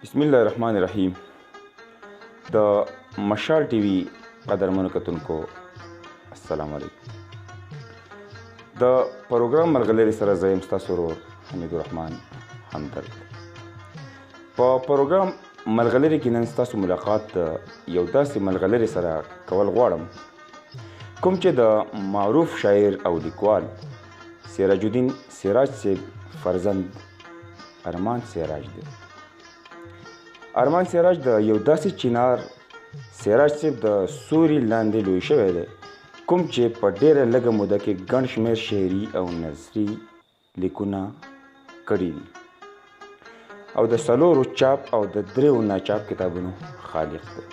بسم الله الرحمن الرحیم. د مشال ټي وي قدرمنو کتونکو السلام علیکم. د پروګرام ملګری سره زه یم ستاسو ورور حمید الرحمن همدرد. په پروګرام ملګری کې نن ستاسو ملاقات یو داسې ملګری سره کول غواړم کوم چې د معروف شاعر او لیکوال سراج الدین سراج صاحب فرزند ارمان سراج دی. ارمان سراج د یو داسې چینار سراج صاحب د سوري لاندې لوی شوی دی کوم چې په ډېره لږه موده کې ګڼ شمېر شعري او نثري لیکونه کړي دي او د څلورو چاپ او د دریو ناچاپ کتابونو خالق دی.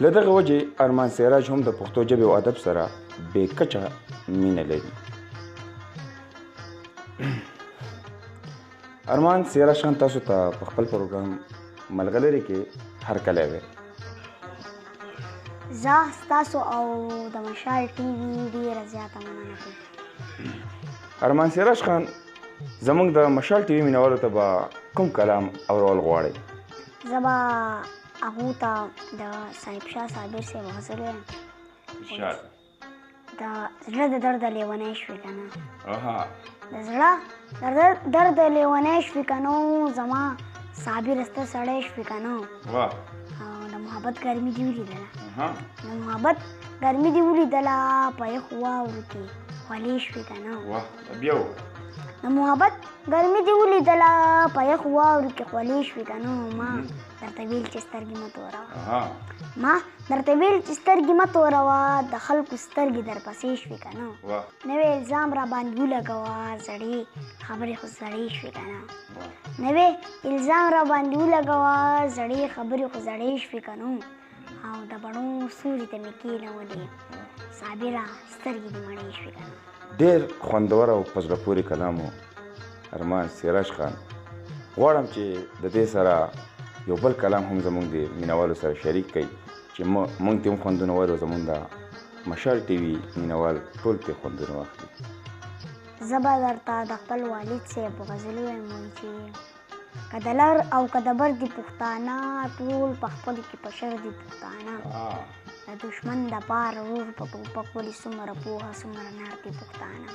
له دغه وجې ارمان سراج هم د پښتو ژبې او ادب سره بې کچه مینه لري. ارمان سراج خان تاسو ته په خپل پروګرام ملغلرې کې هرکلی وی. زه ستاسو او د مشال ټي وي ډېره زیاته مننه کوم. ارمان سراج خان زموږ د مشال ټي وي مینوالو ته به کوم کلام اورول غواړئ؟ زه به هغو ته د صاحب شاه صابر صاحب غزل وایم د زړه د درده لیونی شوې که نه، د زړه درد لیونی شوې که نه، زما صابر سته سړی شوې که نه، او د محبت ګرمي دې ولیدله، د محبت ګرمي دې ولیدله په یخو واورو کې خولې شوې که نه، د محبت ګرمي دې ولیدله په یخو واورو کې خولې شوې که نه، ما درته ویل چې سترګې مه توروه، ما درته ویل چې سترګې مه توروه، د خلکو سترګې درپسې شوې که نه، نوی الزام را باندې ولګوه زړې خبرې خو زړې شوې که نه، نوی الزام را باندې ولګوه زړې خبرې خو زړې شوې که نه، او د بڼو سوري ته مې کېنولې صابره سترګې دې مړې شوې که نه. ډېر خوندور او په زړه پورې کلام و ارمان سراج خان. غواړم چې د دې سره یو بل کلام هم زموږ د مینوالو سره شریک کړئ چې موږ ته هم خوندونه وایو، زموږ د مشال ټي وي مینوال ټول ترې خوندونه واخلي. زه به درته د خپل والد صاحب غزل ووایم چې که د لر او که د بر دي پښتانه ټول په خپلو کې په شر دي پښتانه، د دشمن د پاره ورور په ټوپک ولې څومره پوهه څومره نر دي پښتانه،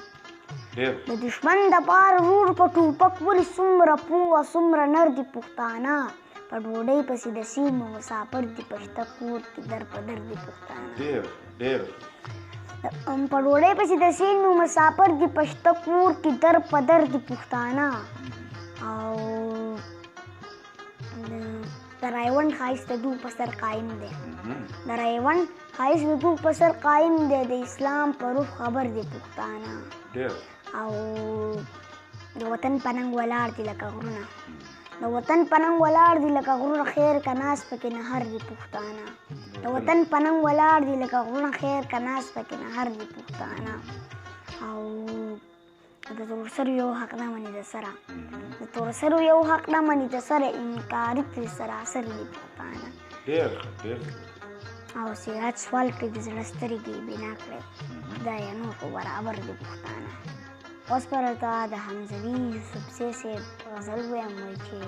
د دشمن د پاره ورور په ټوپک ولې څومره پوهه څومره نر دي پښتانه، په ډوډۍ پسې د سیمو مسافر دي په شته کور کې در په در دي پښتانه، په ډوډۍ پسې د سیمو مسافر دي په شته کور کې در په در دي پښتانه، او د رایوند ښایست د دوی په سر قایم دی، د رایوند ښایست د دوی په سر قایم دی، د اسلام په روح خبر دي پښتانه، او د وطن په ننګ ولاړ دي لکه غرونه، د وطن په ننګ ولاړ دي لکه غرونه، خیر که ناز پکې نهر دي پښتانه، د وطن په ننګ ولاړ دي لکه غرونه، خیر که ناز پکې نهر دي پښتانه، او د تور سرو یو حق نه مني د سره، د تور سرو یو حق نه مني د سره، انکاري ترې سراسر دي پښتانه، او سراج سوال کړي د زړه سترګې بنا کړی خدایه نور خو برابر دي پښتانه. اوس به راته د حمزوي یوسفزي صاحب غزل ووایم چې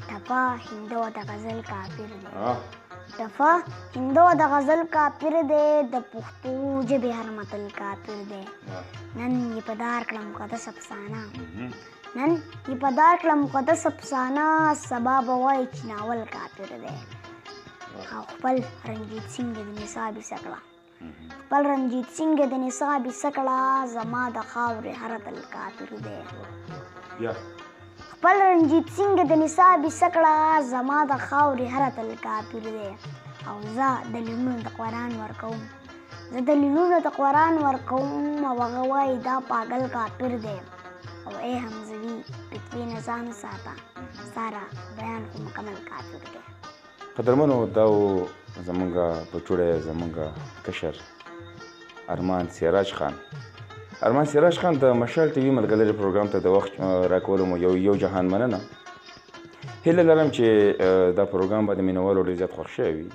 ټپه هندو د غزل کافر دی، ټپه هندو د غزل کافر دی، د پښتو ژبې هر متل کافر دی، نن یې په دار کړه مقدس افسانه، نن یې په دار کړه مقدس افسانه، سبا به وایي چې ناول کافر دی، او خپل رنجیت سنګ د نصاب ایسه کړه، خپل رنجیت سنګ د نصاب ایسه کړه، زما د خاورې هر تل کافر دی، خپل رنجیت سنګ د نصاب ایسه کړه، زما د خاورې هر تل کافر دی، او زه دلیلونه د قرآن ورکوم، زه دلیلونه د قرآن ورکوم، او هغه وایي دا پاگل کافر دی، او ای حمزوي فتوې نه ځان وساته ستا را بیان خو مکمل کافر دی. قدرمنو دا و زموږ بچوړی زموږ کشر ارمان سراج خان. ارمان سراج خان د مشال ټي وي ملګری پروګرام ته د وخت راکولو مو یو جهان مننه. هیله لرم چې دا پروګرام به د مینوالو ډېر زیات خوښ شوی وي.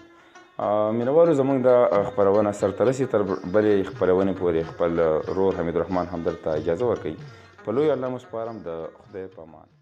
مینوالو زموږ د خپرونه سرته رسي تر بلې خپرونې پورې خپل رور حمید الرحمن همدرد ته اجازه ورکوي. په لوی الله مو سپارم. د خدای په امان.